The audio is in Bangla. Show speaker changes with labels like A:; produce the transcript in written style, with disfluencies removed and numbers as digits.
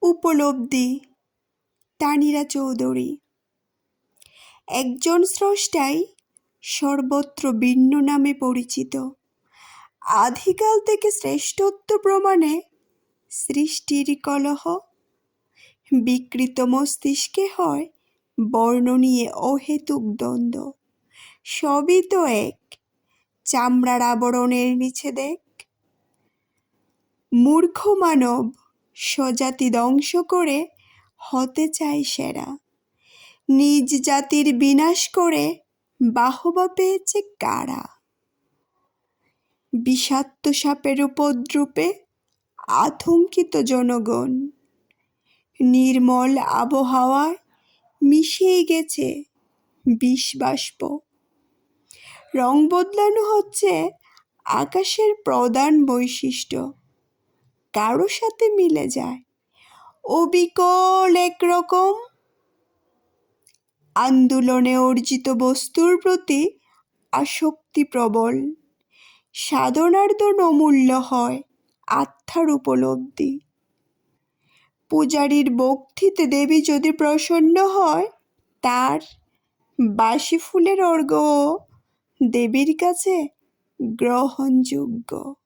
A: উপলব্ধি। তানিরা চৌধুরী। একজন স্রষ্টাই সর্বত্র ভিন্ন নামে পরিচিত। আদিকাল থেকে শ্রেষ্ঠত্ব প্রমাণে সৃষ্টির কলহ। বিকৃত মস্তিষ্কে হয় বর্ণ নিয়ে অহেতুক দ্বন্দ্ব। সবই তো এক, চামড়ার আবরণের নিচে দেখ। মূর্খ মানব স্বজাতি ধ্বংস করে হতে চায় সেরা। নিজ জাতির বিনাশ করে বাহবা পেয়েছে কারা। বিষাক্ত সাপের উপদ্রুপে আতঙ্কিত জনগণ। নির্মল আবহাওয়ায় মিশিয়ে গেছে বিষবাষ্প। রং বদলানো হচ্ছে আকাশের প্রধান বৈশিষ্ট্য। কারো সাথে মিলে যায় অবিকল একরকম। আন্দোলনে অর্জিত বস্তুর প্রতি আসক্তি প্রবল। সাধনার ধন অমূল্য হয় আত্মার উপলব্ধি। পূজারীর ভক্তিতে দেবী যদি প্রসন্ন হয়, তার বাসি ফুলের অর্ঘ্য দেবীর কাছে গ্রহণযোগ্য।